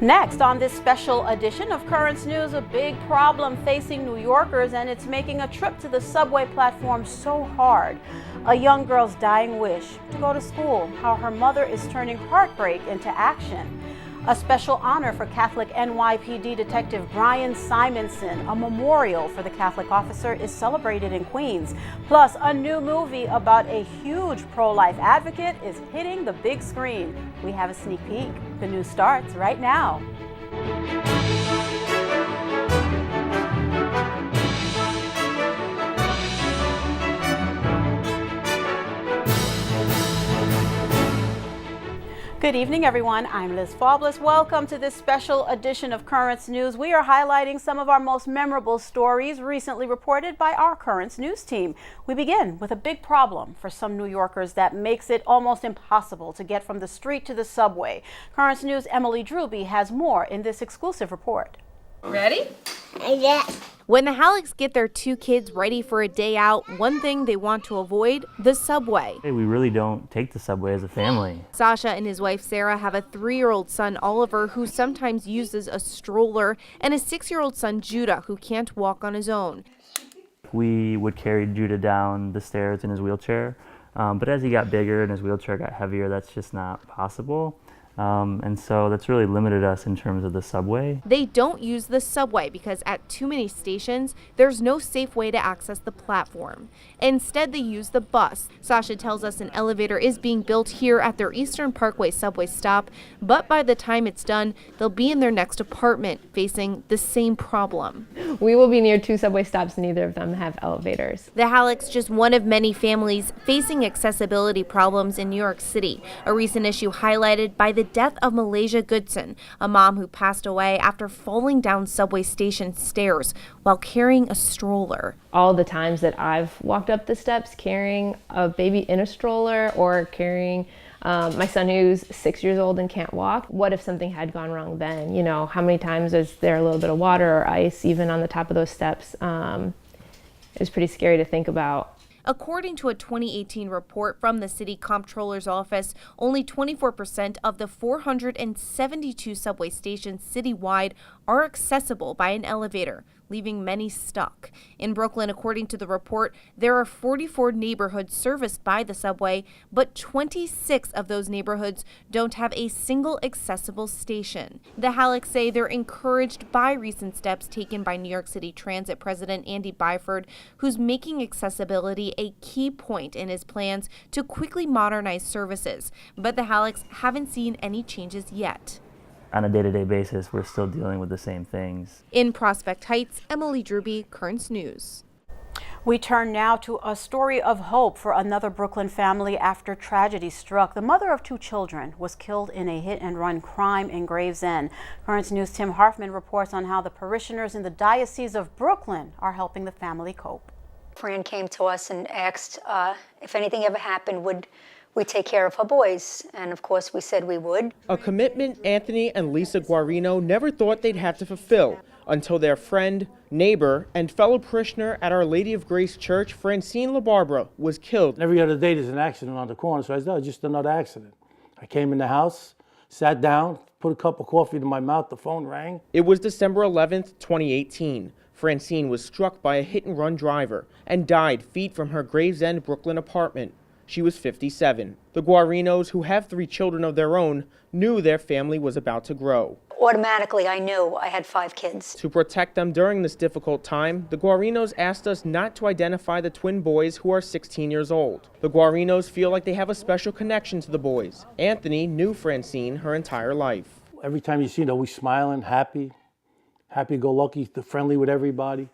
Next on this special edition of Currents News, a big problem facing New Yorkers, and it's making a trip to the subway platform so hard. A young girl's dying wish to go to school, how her mother is turning heartbreak into action. A special honor for Catholic NYPD Detective Brian Simonsen. A memorial for the Catholic officer is celebrated in Queens. Plus, a new movie about a huge pro-life advocate is hitting the big screen. We have a sneak peek. The news starts right now. Good evening, everyone. I'm Liz Faublas. Welcome to this special edition of Currents News. We are highlighting some of our most memorable stories recently reported by our Currents News team. We begin with a big problem for some New Yorkers that makes it almost impossible to get from the street to the subway. Currents News' Emily Drewby has more in this exclusive report. Ready? Yes. When the Hallecks get their two kids ready for a day out, one thing they want to avoid, the subway. Hey, we really don't take the subway as a family. Sasha and his wife Sarah have a 3-year-old son, Oliver, who sometimes uses a stroller, and a 6-year-old son, Judah, who can't walk on his own. We would carry Judah down the stairs in his wheelchair, but as he got bigger and his wheelchair got heavier, that's just not possible. And so that's really limited us in terms of the subway. They don't use the subway because at too many stations, there's no safe way to access the platform. Instead, they use the bus. Sasha tells us an elevator is being built here at their Eastern Parkway subway stop, but by the time it's done, they'll be in their next apartment facing the same problem. We will be near 2 subway stops, neither of them have elevators. The Hallecks just one of many families facing accessibility problems in New York City, a recent issue highlighted by the death of Malaysia Goodson, a mom who passed away after falling down subway station stairs while carrying a stroller. All the times that I've walked up the steps carrying a baby in a stroller or carrying my son who's 6 years old and can't walk. What if something had gone wrong then? You know, how many times is there a little bit of water or ice even on the top of those steps? It's pretty scary to think about. According to a 2018 report from the City Comptroller's Office, only 24% of the 472 subway stations citywide are accessible by an elevator, leaving many stuck. In Brooklyn, according to the report, there are 44 neighborhoods serviced by the subway, but 26 of those neighborhoods don't have a single accessible station. The Hallecks say they're encouraged by recent steps taken by New York City Transit President Andy Byford, who's making accessibility a key point in his plans to quickly modernize services. But the Hallecks haven't seen any changes yet. On a day-to-day basis, we're still dealing with the same things. In Prospect Heights, Emily Drewby, Currents News. We turn now to a story of hope for another Brooklyn family after tragedy struck. The mother of 2 children was killed in a hit-and-run crime in Gravesend. Currents News' Tim Harfman reports on how the parishioners in the Diocese of Brooklyn are helping the family cope. Fran came to us and asked if anything ever happened, would we take care of her boys? And of course we said we would. A commitment Anthony and Lisa Guarino never thought they'd have to fulfill until their friend, neighbor, and fellow parishioner at Our Lady of Grace Church, Francine LaBarbera, was killed. Every other day there's an accident on the corner, so I said, oh, just another accident. I came in the house, sat down, put a cup of coffee to my mouth, the phone rang. It was December 11th, 2018. Francine was struck by a hit-and-run driver and died feet from her Gravesend, Brooklyn apartment. She was 57. The Guarinos, who have 3 children of their own, knew their family was about to grow. Automatically, I knew I had 5 kids. To protect them during this difficult time, the Guarinos asked us not to identify the twin boys who are 16 years old. The Guarinos feel like they have a special connection to the boys. Anthony knew Francine her entire life. Every time you see her, always smiling, happy-go-lucky, friendly with everybody,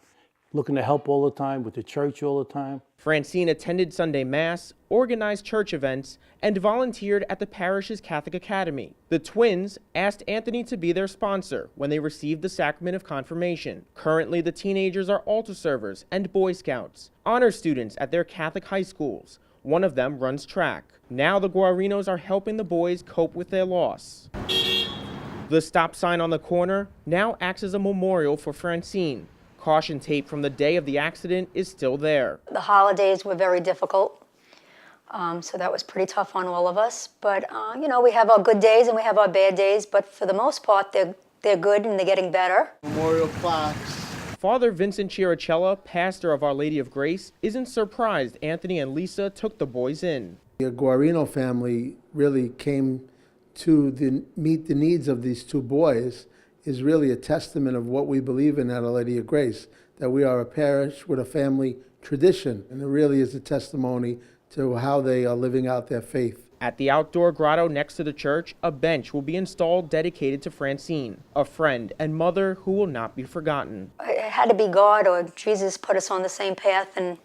looking to help all the time, with the church all the time. Francine attended Sunday Mass, organized church events, and volunteered at the parish's Catholic Academy. The twins asked Anthony to be their sponsor when they received the sacrament of confirmation. Currently, the teenagers are altar servers and Boy Scouts, honor students at their Catholic high schools. One of them runs track. Now the Guarinos are helping the boys cope with their loss. The stop sign on the corner now acts as a memorial for Francine. Caution tape from the day of the accident is still there. The holidays were very difficult. So that was pretty tough on all of us. But, you know, we have our good days and we have our bad days, but for the most part, they're good and they're getting better. Memorial plaques. Father Vincent Chiricella, pastor of Our Lady of Grace, isn't surprised Anthony and Lisa took the boys in. The Guarino family really came to meet the needs of these two boys is really a testament of what we believe in at Our Lady of Grace, that we are a parish with a family tradition, and it really is a testimony to how they are living out their faith. At the outdoor grotto next to the church, a bench will be installed dedicated to Francine, a friend and mother who will not be forgotten. It had to be God or Jesus put us on the same path, and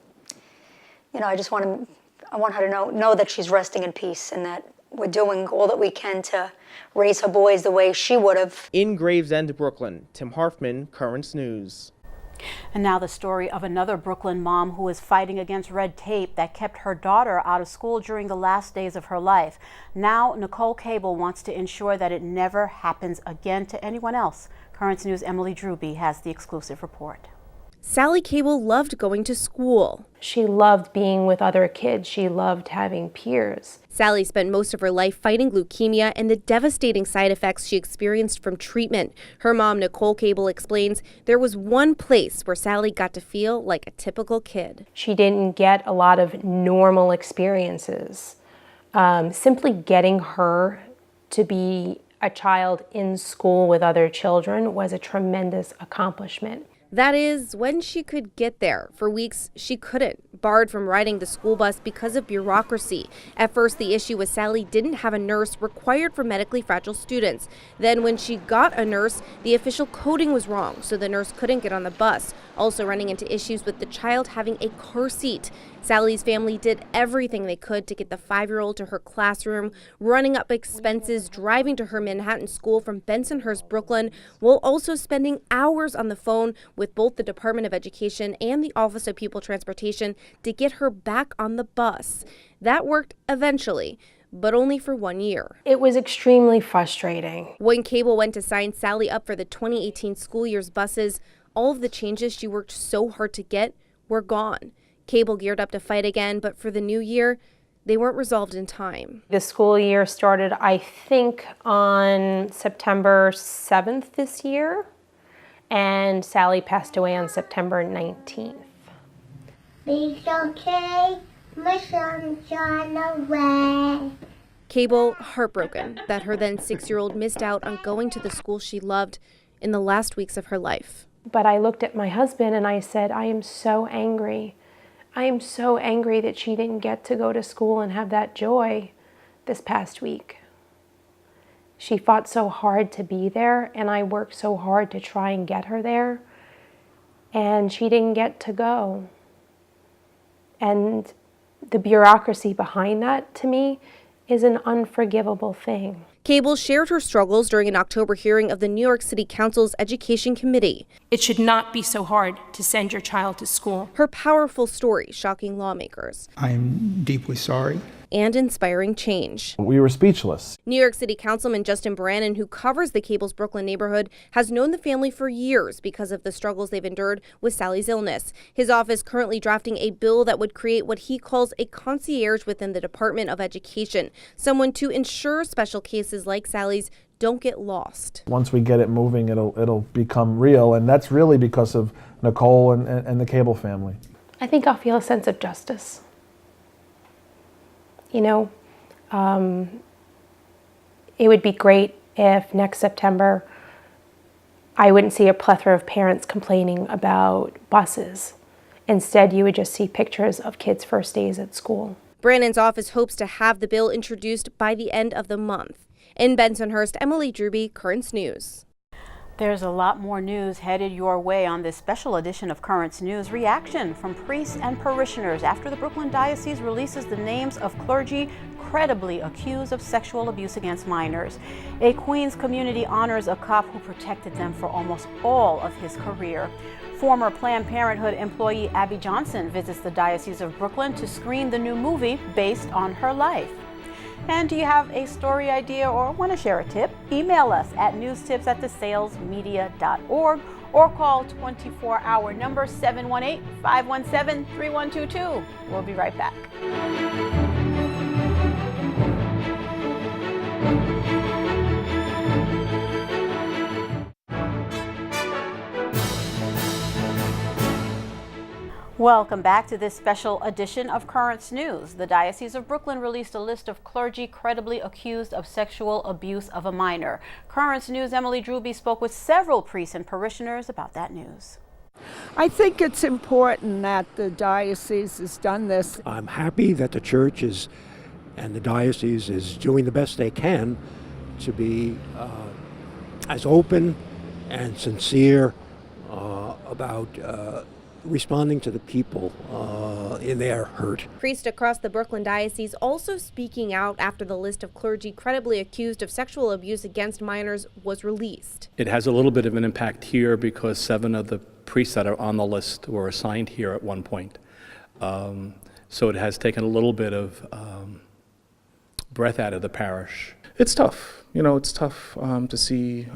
you know, I want her to know that she's resting in peace and that we're doing all that we can to raise her boys the way she would have. In Gravesend, Brooklyn, Tim Harfman, Currents News. And now the story of another Brooklyn mom who is fighting against red tape that kept her daughter out of school during the last days of her life. Now Nicole Cable wants to ensure that it never happens again to anyone else. Currents News' Emily Drewby has the exclusive report. Sally Cable loved going to school. She loved being with other kids. She loved having peers. Sally spent most of her life fighting leukemia and the devastating side effects she experienced from treatment. Her mom, Nicole Cable, explains there was one place where Sally got to feel like a typical kid. She didn't get a lot of normal experiences. Simply getting her to be a child in school with other children was a tremendous accomplishment. That is, when she could get there. For weeks, she couldn't, barred from riding the school bus because of bureaucracy. At first, the issue was Sally didn't have a nurse required for medically fragile students. Then when she got a nurse, the official coding was wrong, so the nurse couldn't get on the bus. Also running into issues with the child having a car seat. Sally's family did everything they could to get the 5-year-old to her classroom, running up expenses, driving to her Manhattan school from Bensonhurst, Brooklyn, while also spending hours on the phone with both the Department of Education and the Office of Pupil Transportation to get her back on the bus. That worked eventually, but only for 1 year. It was extremely frustrating. When Cable went to sign Sally up for the 2018 school year's buses, all of the changes she worked so hard to get were gone. Cable geared up to fight again, but for the new year, they weren't resolved in time. The school year started, I think, on September 7th this year, and Sally passed away on September 19th. It's okay, my son's on the way. Cable heartbroken that her then 6-year-old missed out on going to the school she loved in the last weeks of her life. But I looked at my husband and I said, I am so angry. I am so angry that she didn't get to go to school and have that joy this past week. She fought so hard to be there, and I worked so hard to try and get her there, and she didn't get to go. And the bureaucracy behind that, to me, is an unforgivable thing. Cable shared her struggles during an October hearing of the New York City Council's Education Committee. It should not be so hard to send your child to school. Her powerful story shocking lawmakers. I am deeply sorry. And inspiring change. We were speechless. New York City Councilman Justin Brannan, who covers the Cable's Brooklyn neighborhood, has known the family for years because of the struggles they've endured with Sally's illness. His office currently drafting a bill that would create what he calls a concierge within the Department of Education, someone to ensure special cases like Sally's don't get lost. Once we get it moving, it'll become real, and that's really because of Nicole and the Cable family. I think I'll feel a sense of justice. You know, it would be great if next September I wouldn't see a plethora of parents complaining about buses. Instead, you would just see pictures of kids' first days at school. Brannan's office hopes to have the bill introduced by the end of the month. In Bensonhurst, Emily Drewby, Currents News. There's a lot more news headed your way on this special edition of Currents News. Reaction from priests and parishioners after the Brooklyn Diocese releases the names of clergy credibly accused of sexual abuse against minors. A Queens community honors a cop who protected them for almost all of his career. Former Planned Parenthood employee Abby Johnson visits the Diocese of Brooklyn to screen the new movie based on her life. And do you have a story idea or want to share a tip? Email us at newstips@thesalesmedia.org or call 24-hour number 718-517-3122. We'll be right back. Welcome back to this special edition of Currents News. The Diocese of Brooklyn released a list of clergy credibly accused of sexual abuse of a minor. Currents News' Emily Drewby spoke with several priests and parishioners about that news. I think it's important that the diocese has done this. I'm happy that the church is and the diocese is doing the best they can to be as open and sincere about responding to the people in their hurt. Priests across the Brooklyn Diocese also speaking out after the list of clergy credibly accused of sexual abuse against minors was released. It has a little bit of an impact here because 7 of the priests that are on the list were assigned here at one point. So it has taken a little bit of breath out of the parish. It's tough. It's tough to see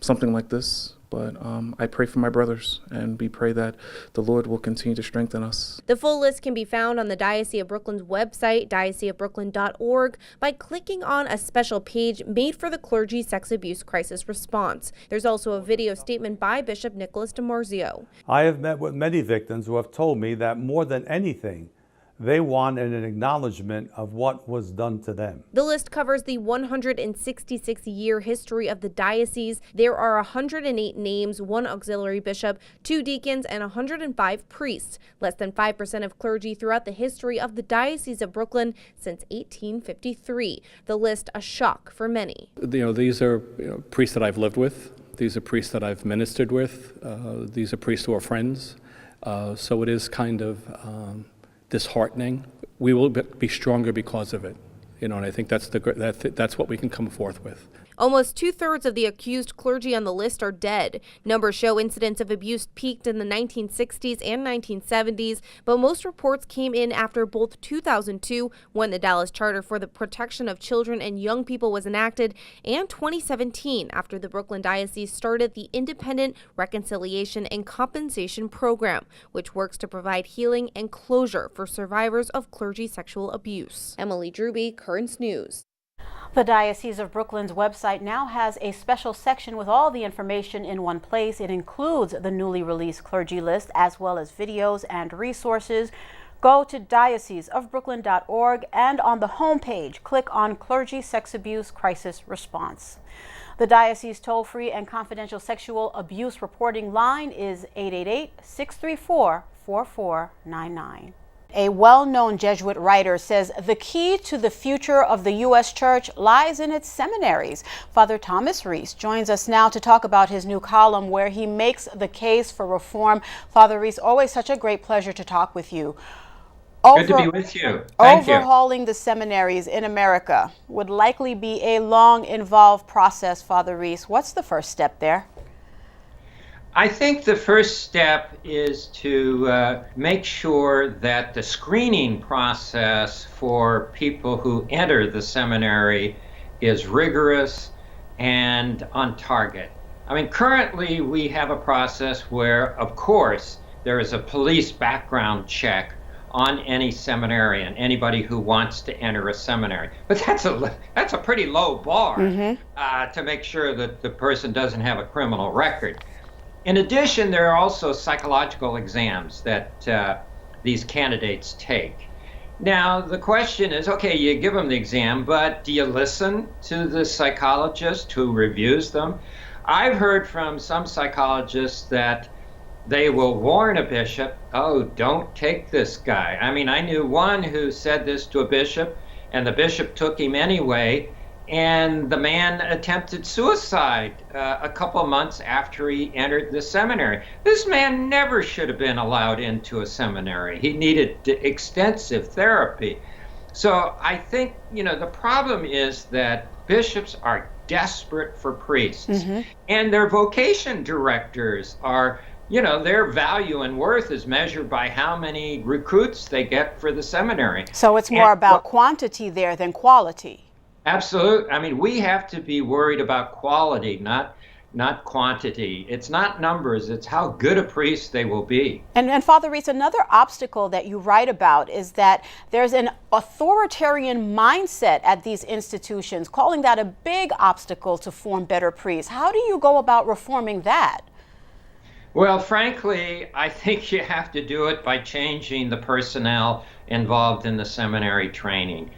something like this. But I pray for my brothers, and we pray that the Lord will continue to strengthen us. The full list can be found on the Diocese of Brooklyn's website, dioceseofbrooklyn.org, by clicking on a special page made for the clergy sex abuse crisis response. There's also a video statement by Bishop Nicholas DiMarzio. I have met with many victims who have told me that more than anything, they wanted an acknowledgement of what was done to them. The list covers the 166-year history of the diocese. There are 108 names, 1 auxiliary bishop, 2 deacons, and 105 priests. Less than 5% of clergy throughout the history of the Diocese of Brooklyn since 1853. The list a shock for many. These are priests that I've lived with. These are priests that I've ministered with. These are priests who are friends. So it is kind of disheartening. We will be stronger because of it, and I think that's what we can come forth with. Almost 2/3 of the accused clergy on the list are dead. Numbers show incidents of abuse peaked in the 1960s and 1970s, but most reports came in after both 2002, when the Dallas Charter for the Protection of Children and Young People was enacted, and 2017, after the Brooklyn Diocese started the Independent Reconciliation and Compensation Program, which works to provide healing and closure for survivors of clergy sexual abuse. Emily Drewby, Currents News. The Diocese of Brooklyn's website now has a special section with all the information in one place. It includes the newly released clergy list as well as videos and resources. Go to dioceseofbrooklyn.org and on the homepage, click on Clergy Sex Abuse Crisis Response. The Diocese toll-free and confidential sexual abuse reporting line is 888-634-4499. A well-known Jesuit writer says the key to the future of the U.S. Church lies in its seminaries. Father Thomas Reese joins us now to talk about his new column where he makes the case for reform. Father Reese, always such a great pleasure to talk with you. Good to be with you. Thank you. Overhauling the seminaries in America would likely be a long, involved process, Father Reese. What's the first step there? I think the first step is to make sure that the screening process for people who enter the seminary is rigorous and on target. I mean, currently we have a process where, of course, there is a police background check on any seminarian, anybody who wants to enter a seminary. But that's a pretty low bar to make sure that the person doesn't have a criminal record. In addition, there are also psychological exams that these candidates take. Now, the question is, okay, you give them the exam, but do you listen to the psychologist who reviews them? I've heard from some psychologists that they will warn a bishop, oh, don't take this guy. I mean, I knew one who said this to a bishop, and the bishop took him anyway, and the man attempted suicide a couple of months after he entered the seminary. This man never should have been allowed into a seminary. He needed extensive therapy. So I think, the problem is that bishops are desperate for priests, and their vocation directors are, their value and worth is measured by how many recruits they get for the seminary. So it's more about quantity there than quality. Absolutely. I mean, we have to be worried about quality, not quantity. It's not numbers, it's how good a priest they will be. And Father Reese, another obstacle that you write about is that there's an authoritarian mindset at these institutions, calling that a big obstacle to form better priests. How do you go about reforming that? Well, frankly, I think you have to do it by changing the personnel involved in the seminary training.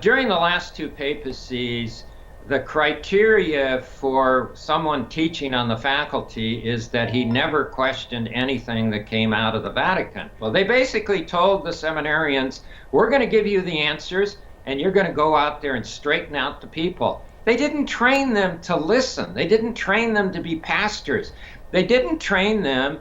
During the last two papacies, the criteria for someone teaching on the faculty is that he never questioned anything that came out of the Vatican. Well, they basically told the seminarians, we're going to give you the answers, and you're going to go out there and straighten out the people. They didn't train them to listen. They didn't train them to be pastors. They didn't train them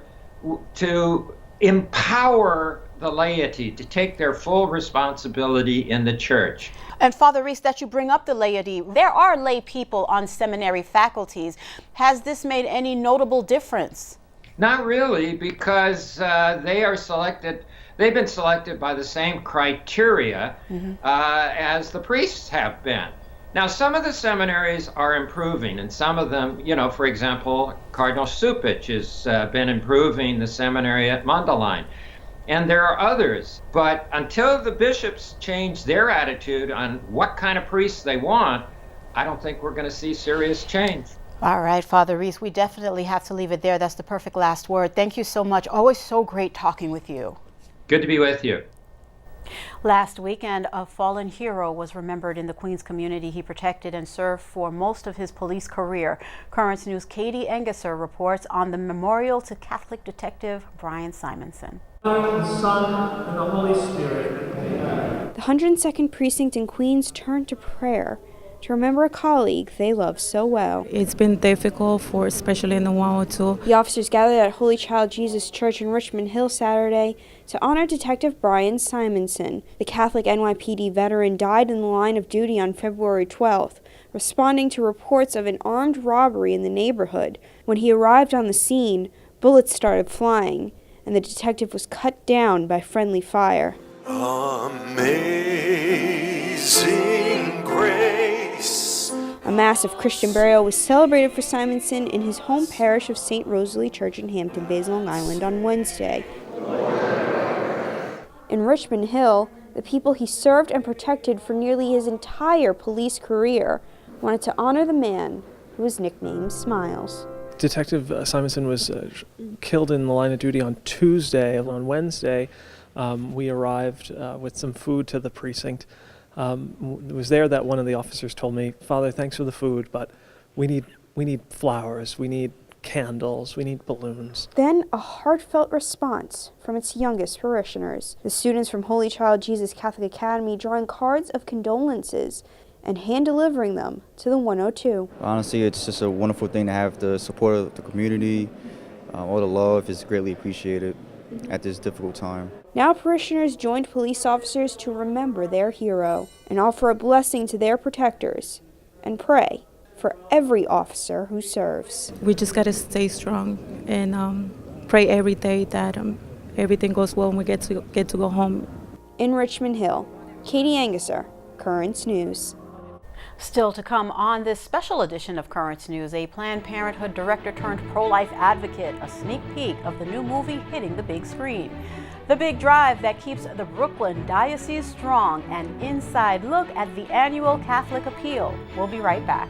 to empower the laity to take their full responsibility in the church. And Father Reese, that you bring up the laity, there are lay people on seminary faculties. Has this made any notable difference? Not really, because they are selected. They've been selected by the same criteria as the priests have been. Now, some of the seminaries are improving, and some of them, for example, Cardinal Supich has been improving the seminary at Mundelein. And there are others. But until the bishops change their attitude on what kind of priests they want, I don't think we're going to see serious change. All right, Father Reese, we definitely have to leave it there. That's the perfect last word. Thank you so much. Always so great talking with you. Good to be with you. Last weekend, a fallen hero was remembered in the Queens community he protected and served for most of his police career. Currents News' Katie Engesser reports on the memorial to Catholic detective Brian Simonsen. The Son, and the Holy Spirit. Amen. The 102nd Precinct in Queens turned to prayer to remember a colleague they love so well. It's been difficult especially in the 102. The officers gathered at Holy Child Jesus Church in Richmond Hill Saturday to honor Detective Brian Simonsen. The Catholic NYPD veteran died in the line of duty on February 12th, responding to reports of an armed robbery in the neighborhood. When he arrived on the scene, bullets started flying, and the detective was cut down by friendly fire. Amazing grace. A massive Christian burial was celebrated for Simonsen in his home parish of St. Rosalie Church in Hampton Bays, Long Island on Wednesday. In Richmond Hill, the people he served and protected for nearly his entire police career wanted to honor the man who was nicknamed Smiles. Detective Simonsen was killed in the line of duty on Tuesday. On Wednesday, we arrived with some food to the precinct. It was there that one of the officers told me, "Father, thanks for the food, but we need flowers, we need candles, we need balloons." Then a heartfelt response from its youngest parishioners. The students from Holy Child Jesus Catholic Academy drawing cards of condolences and hand-delivering them to the 102. Honestly, it's just a wonderful thing to have the support of the community. All the love is greatly appreciated at this difficult time. Now parishioners joined police officers to remember their hero and offer a blessing to their protectors and pray for every officer who serves. We just got to stay strong and pray every day that everything goes well and we get to go home. In Richmond Hill, Katie Engesser, Currents News. Still to come on this special edition of Currents News, a Planned Parenthood director turned pro-life advocate, a sneak peek of the new movie hitting the big screen. The big drive that keeps the Brooklyn Diocese strong, an inside look at the annual Catholic Appeal. We'll be right back.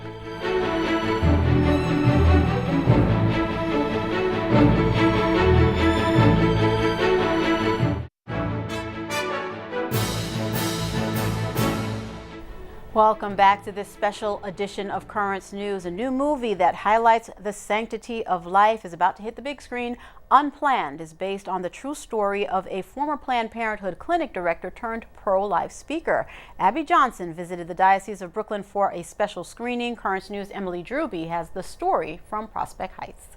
Welcome back to this special edition of Currents News. A new movie that highlights the sanctity of life is about to hit the big screen. Unplanned is based on the true story of a former Planned Parenthood clinic director turned pro-life speaker. Abby Johnson visited the Diocese of Brooklyn for a special screening. Currents News' Emily Drewby has the story from Prospect Heights.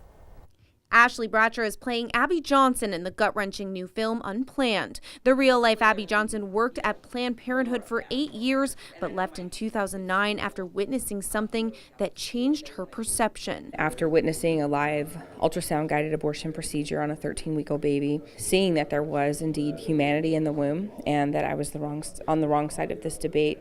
Ashley Bratcher is playing Abby Johnson in the gut-wrenching new film Unplanned. The real-life Abby Johnson worked at Planned Parenthood for 8 years, but left in 2009 after witnessing something that changed her perception. After witnessing a live ultrasound-guided abortion procedure on a 13-week-old baby, seeing that there was indeed humanity in the womb and that I was on the wrong side of this debate.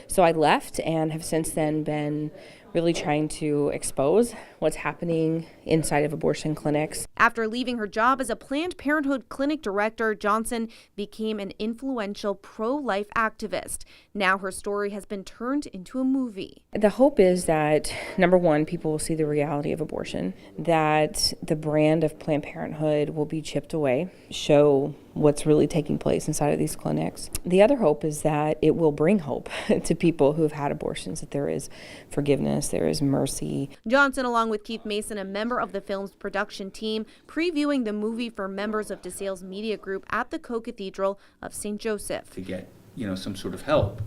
So I left and have since then been really trying to expose what's happening inside of abortion clinics. After leaving her job as a Planned Parenthood clinic director, Johnson became an influential pro-life activist. Now her story has been turned into a movie. The hope is that, number one, people will see the reality of abortion, that the brand of Planned Parenthood will be chipped away, show what's really taking place inside of these clinics. The other hope is that it will bring hope to people who have had abortions, that there is forgiveness, there is mercy. Johnson, along with Keith Mason, a member of the film's production team, previewing the movie for members of DeSales Media Group at the Co-Cathedral of St. Joseph. To get, some sort of help,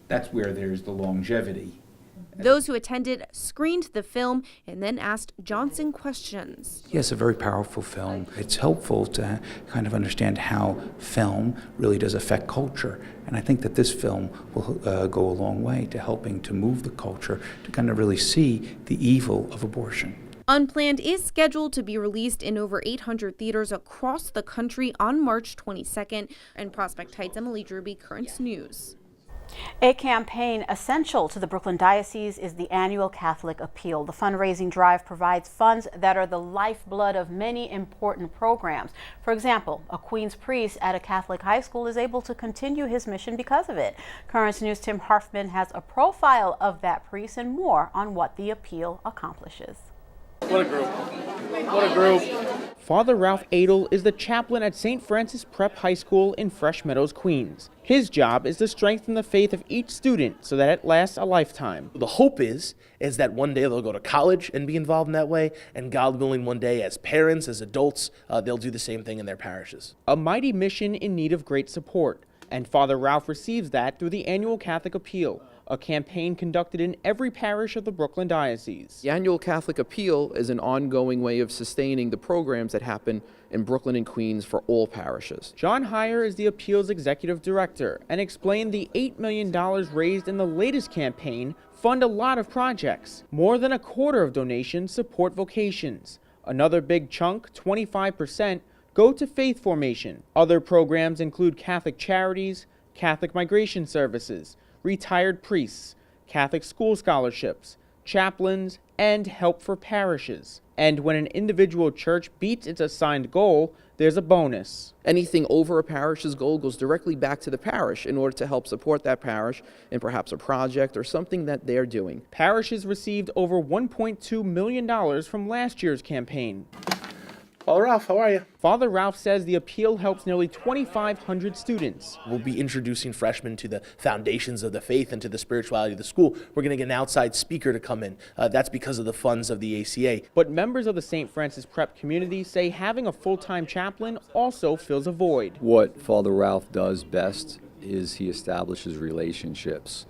that's where there's the longevity. Those who attended screened the film and then asked Johnson questions. Yes, a very powerful film. It's helpful to kind of understand how film really does affect culture. And I think that this film will go a long way to helping to move the culture to kind of really see the evil of abortion. Unplanned is scheduled to be released in over 800 theaters across the country on March 22nd. In Prospect Heights, Emily Drewby, Currents News. A campaign essential to the Brooklyn Diocese is the annual Catholic Appeal. The fundraising drive provides funds that are the lifeblood of many important programs. For example, a Queens priest at a Catholic high school is able to continue his mission because of it. Currents News' Tim Harfman has a profile of that priest and more on what the appeal accomplishes. What a group. What a group. Father Ralph Adel is the chaplain at St. Francis Prep High School in Fresh Meadows, Queens. His job is to strengthen the faith of each student so that it lasts a lifetime. The hope is that one day they'll go to college and be involved in that way, and God willing, one day as parents, as adults, they'll do the same thing in their parishes. A mighty mission in need of great support, and Father Ralph receives that through the annual Catholic Appeal, a campaign conducted in every parish of the Brooklyn Diocese. The annual Catholic Appeal is an ongoing way of sustaining the programs that happen in Brooklyn and Queens for all parishes. John Heyer is the Appeal's executive director and explained the $8 million raised in the latest campaign fund a lot of projects. More than a quarter of donations support vocations. Another big chunk, 25%, go to faith formation. Other programs include Catholic charities, Catholic migration services, retired priests, Catholic school scholarships, chaplains, and help for parishes. And when an individual church beats its assigned goal, there's a bonus. Anything over a parish's goal goes directly back to the parish in order to help support that parish in perhaps a project or something that they're doing. Parishes received over $1.2 million from last year's campaign. Father Ralph, how are you? Father Ralph says the appeal helps nearly 2,500 students. We'll be introducing freshmen to the foundations of the faith and to the spirituality of the school. We're going to get an outside speaker to come in. That's because of the funds of the ACA. But members of the St. Francis Prep community say having a full-time chaplain also fills a void. What Father Ralph does best is he establishes relationships.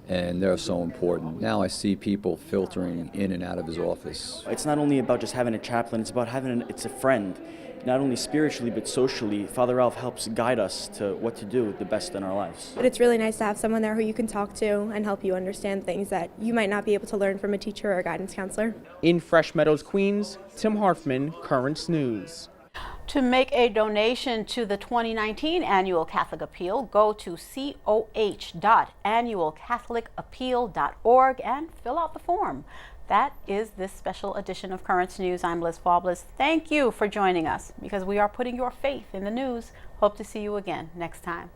And they're so important. Now I see people filtering in and out of his office. It's not only about just having a chaplain, it's about it's a friend. Not only spiritually, but socially. Father Ralph helps guide us to what to do the best in our lives. But it's really nice to have someone there who you can talk to and help you understand things that you might not be able to learn from a teacher or a guidance counselor. In Fresh Meadows, Queens, Tim Harfman, Currents News. To make a donation to the 2019 Annual Catholic Appeal, go to coh.annualcatholicappeal.org and fill out the form. That is this special edition of Currents News. I'm Liz Faublas. Thank you for joining us because we are putting your faith in the news. Hope to see you again next time.